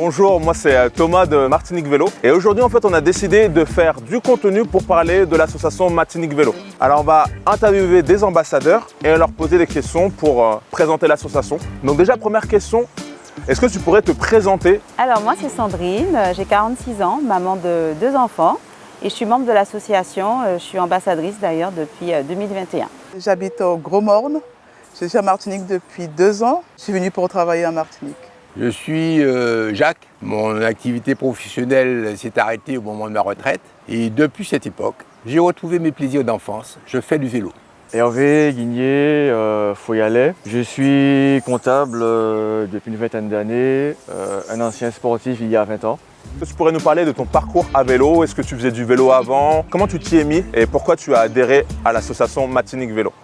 Bonjour, moi c'est Thomas de Martinique Vélo et aujourd'hui en fait on a décidé de faire du contenu pour parler de l'association Martinique Vélo. Alors on va interviewer des ambassadeurs et leur poser des questions pour présenter l'association. Donc déjà première question, est-ce que tu pourrais te présenter? Alors moi c'est Sandrine, j'ai 46 ans, maman de 2 enfants et je suis membre de l'association, je suis ambassadrice d'ailleurs depuis 2021. J'habite au Gros-Morne, je suis à Martinique depuis 2 ans, je suis venue pour travailler à Martinique. Je suis Jacques, mon activité professionnelle s'est arrêtée au moment de ma retraite et depuis cette époque, j'ai retrouvé mes plaisirs d'enfance, je fais du vélo. Hervé Guigné, Foyalet. Je suis comptable depuis une vingtaine d'années, un ancien sportif il y a 20 ans. Est-ce que tu pourrais nous parler de ton parcours à vélo? Est-ce que tu faisais du vélo avant? Comment tu t'y es mis et pourquoi tu as adhéré à l'association Martinique Vélo?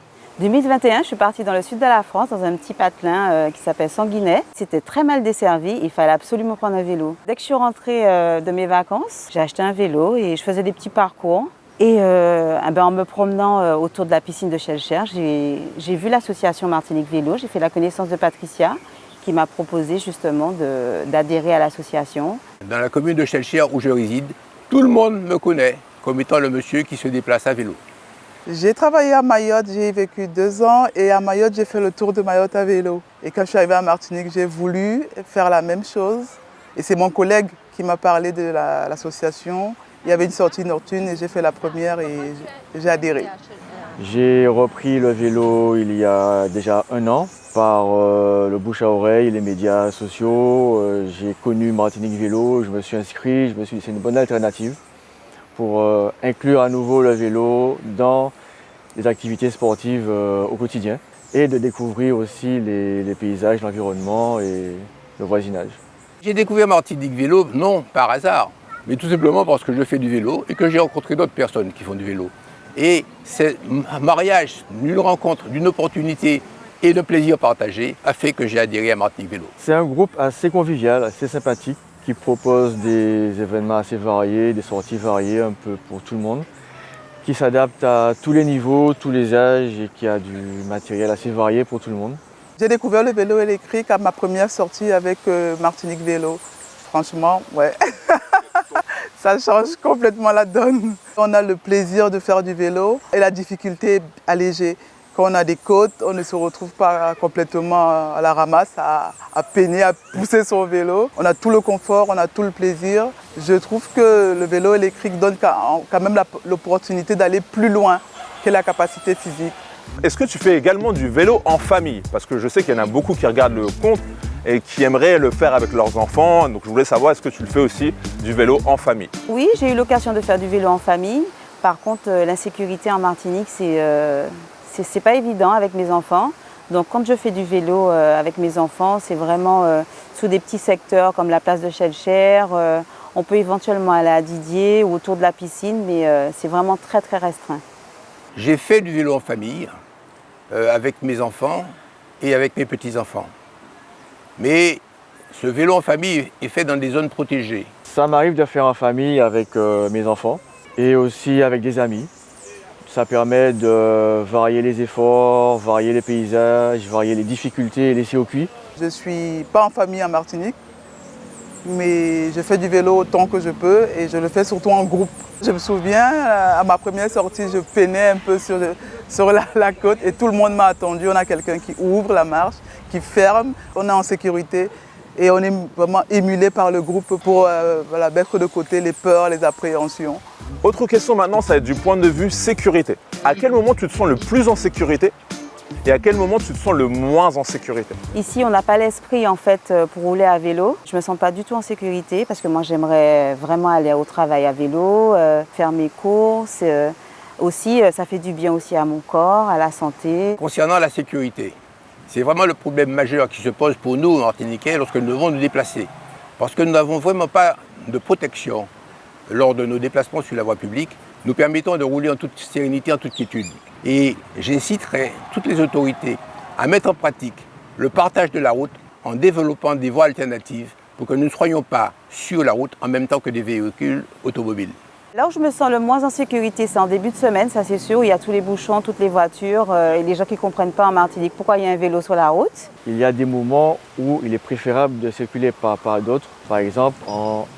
2021, je suis partie dans le sud de la France, dans un petit patelin qui s'appelle Sanguinet. C'était très mal desservi, il fallait absolument prendre un vélo. Dès que je suis rentrée de mes vacances, j'ai acheté un vélo et je faisais des petits parcours. Et en me promenant autour de la piscine de Chelcher, j'ai vu l'association Martinique Vélo, j'ai fait la connaissance de Patricia qui m'a proposé justement d'adhérer à l'association. Dans la commune de Chelcher où je réside, tout le monde me connaît comme étant le monsieur qui se déplace à vélo. J'ai travaillé à Mayotte, j'ai vécu 2 ans et à Mayotte j'ai fait le tour de Mayotte à vélo. Et quand je suis arrivée à Martinique, j'ai voulu faire la même chose. Et c'est mon collègue qui m'a parlé de l'association. Il y avait une sortie nocturne et j'ai fait la première et j'ai adhéré. J'ai repris le vélo il y a déjà 1 an par le bouche à oreille, les médias sociaux. J'ai connu Martinique Vélo, je me suis inscrit, je me suis dit c'est une bonne alternative pour inclure à nouveau le vélo dans les activités sportives au quotidien et de découvrir aussi les paysages, l'environnement et le voisinage. J'ai découvert Martinique Vélo, non par hasard, mais tout simplement parce que je fais du vélo et que j'ai rencontré d'autres personnes qui font du vélo. Et ce mariage d'une rencontre, d'une opportunité et de plaisir partagé a fait que j'ai adhéré à Martinique Vélo. C'est un groupe assez convivial, assez sympathique, qui propose des événements assez variés, des sorties variées un peu pour tout le monde, qui s'adapte à tous les niveaux, tous les âges et qui a du matériel assez varié pour tout le monde. J'ai découvert le vélo électrique à ma première sortie avec Martinique Vélo. Franchement, ouais, ça change complètement la donne. On a le plaisir de faire du vélo et la difficulté est allégée. Quand on a des côtes, on ne se retrouve pas complètement à la ramasse, à peiner, à pousser son vélo. On a tout le confort, on a tout le plaisir. Je trouve que le vélo électrique donne quand même l'opportunité d'aller plus loin que la capacité physique. Est-ce que tu fais également du vélo en famille? Parce que je sais qu'il y en a beaucoup qui regardent le compte et qui aimeraient le faire avec leurs enfants. Donc je voulais savoir, est-ce que tu le fais aussi du vélo en famille? Oui, j'ai eu l'occasion de faire du vélo en famille. Par contre, l'insécurité en Martinique, c'est pas évident avec mes enfants. Donc quand je fais du vélo avec mes enfants, c'est vraiment sous des petits secteurs comme la place de Chelcher. On peut éventuellement aller à Didier ou autour de la piscine, mais c'est vraiment très très restreint. J'ai fait du vélo en famille avec mes enfants et avec mes petits-enfants. Mais ce vélo en famille est fait dans des zones protégées. Ça m'arrive de faire en famille avec mes enfants et aussi avec des amis. Ça permet de varier les efforts, varier les paysages, varier les difficultés et les circuits. Je ne suis pas en famille en Martinique, mais je fais du vélo autant que je peux et je le fais surtout en groupe. Je me souviens, à ma première sortie, je peinais un peu sur la côte et tout le monde m'a attendu. On a quelqu'un qui ouvre la marche, qui ferme, on est en sécurité et on est vraiment émulé par le groupe pour mettre de côté les peurs, les appréhensions. Autre question maintenant, ça va être du point de vue sécurité. À quel moment tu te sens le plus en sécurité et à quel moment tu te sens le moins en sécurité? Ici, on n'a pas l'esprit en fait pour rouler à vélo. Je me sens pas du tout en sécurité parce que moi, j'aimerais vraiment aller au travail à vélo, faire mes courses. Aussi, ça fait du bien aussi à mon corps, à la santé. Concernant la sécurité, c'est vraiment le problème majeur qui se pose pour nous, Martiniquais, lorsque nous devons nous déplacer. Parce que nous n'avons vraiment pas de protection lors de nos déplacements sur la voie publique, nous permettant de rouler en toute sérénité, en toute quiétude. Et j'inciterai toutes les autorités à mettre en pratique le partage de la route en développant des voies alternatives pour que nous ne soyons pas sur la route en même temps que des véhicules automobiles. Là où je me sens le moins en sécurité, c'est en début de semaine, ça c'est sûr, où il y a tous les bouchons, toutes les voitures et les gens qui ne comprennent pas en Martinique pourquoi il y a un vélo sur la route. Il y a des moments où il est préférable de circuler par rapport à d'autres. Par exemple, en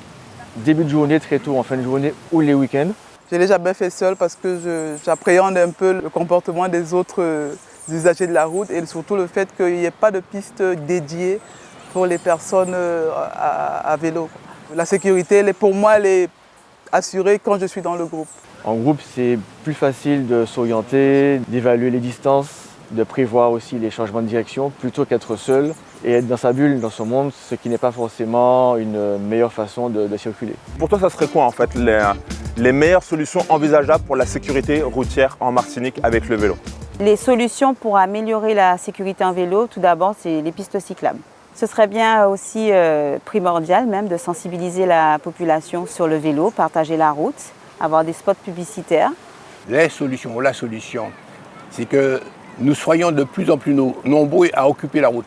début de journée, très tôt, en fin de journée ou les week-ends. Je ne l'ai jamais fait seul parce que j'appréhende un peu le comportement des autres usagers de la route et surtout le fait qu'il n'y ait pas de piste dédiée pour les personnes à vélo. La sécurité, pour moi, elle est assurée quand je suis dans le groupe. En groupe, c'est plus facile de s'orienter, d'évaluer les distances, de prévoir aussi les changements de direction plutôt qu'être seul et être dans sa bulle, dans son monde, ce qui n'est pas forcément une meilleure façon de circuler. Pour toi, ça serait quoi en fait les meilleures solutions envisageables pour la sécurité routière en Martinique avec le vélo? Les solutions pour améliorer la sécurité en vélo, tout d'abord, c'est les pistes cyclables. Ce serait bien aussi primordial même de sensibiliser la population sur le vélo, partager la route, avoir des spots publicitaires. La solution, c'est que nous soyons de plus en plus nombreux à occuper la route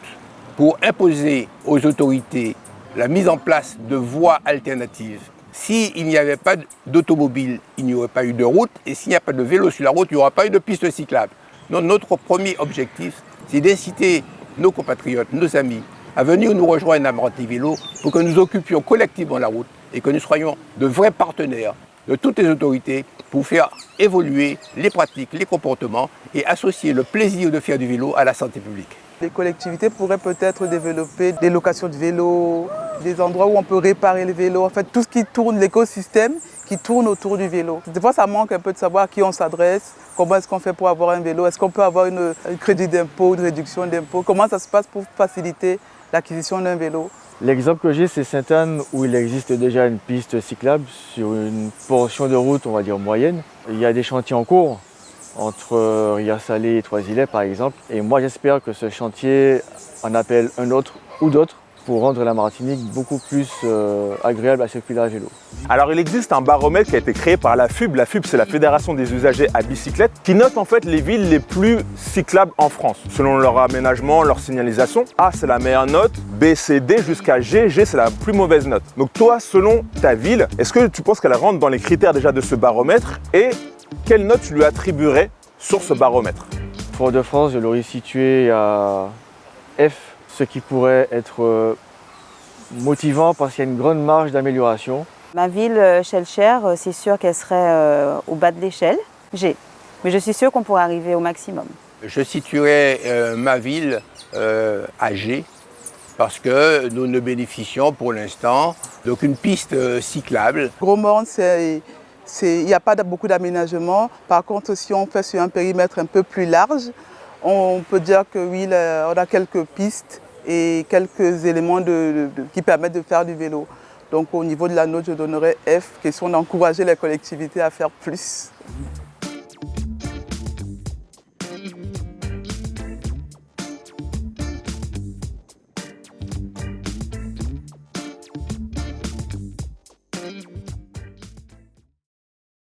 pour imposer aux autorités la mise en place de voies alternatives. S'il n'y avait pas d'automobile, il n'y aurait pas eu de route, et s'il n'y a pas de vélo sur la route, il n'y aura pas eu de piste cyclable. Donc notre premier objectif, c'est d'inciter nos compatriotes, nos amis, à venir nous rejoindre à Martinique Vélo pour que nous occupions collectivement la route et que nous soyons de vrais partenaires de toutes les autorités pour faire évoluer les pratiques, les comportements et associer le plaisir de faire du vélo à la santé publique. Les collectivités pourraient peut-être développer des locations de vélos, des endroits où on peut réparer les vélos, en fait tout ce qui tourne, l'écosystème qui tourne autour du vélo. Des fois ça manque un peu de savoir à qui on s'adresse, comment est-ce qu'on fait pour avoir un vélo, est-ce qu'on peut avoir un crédit d'impôt, une réduction d'impôt, comment ça se passe pour faciliter l'acquisition d'un vélo. L'exemple que j'ai, c'est Sainte-Anne, où il existe déjà une piste cyclable sur une portion de route, on va dire moyenne. Il y a des chantiers en cours, entre Rias-Salé et Trois-Îlets par exemple. Et moi j'espère que ce chantier en appelle un autre ou d'autres pour rendre la Martinique beaucoup plus agréable à circuler à vélo. Alors il existe un baromètre qui a été créé par la FUB. La FUB, c'est la Fédération des usagers à bicyclette, qui note en fait les villes les plus cyclables en France, selon leur aménagement, leur signalisation. A, c'est la meilleure note, B, c'est D, jusqu'à G. G, c'est la plus mauvaise note. Donc toi, selon ta ville, est-ce que tu penses qu'elle rentre dans les critères déjà de ce baromètre et quelle note tu lui attribuerais sur ce baromètre? Fort-de-France, je l'aurais situé à F, ce qui pourrait être motivant parce qu'il y a une grande marge d'amélioration. Ma ville, Schellcher, c'est sûr qu'elle serait au bas de l'échelle, G. Mais je suis sûre qu'on pourrait arriver au maximum. Je situerai ma ville à G parce que nous ne bénéficions pour l'instant d'aucune piste cyclable. Gros-Morne, il n'y a pas beaucoup d'aménagement. Par contre, si on fait sur un périmètre un peu plus large, on peut dire que oui, on a quelques pistes et quelques éléments qui permettent de faire du vélo. Donc au niveau de la note, je donnerais F, question d'encourager les collectivités à faire plus.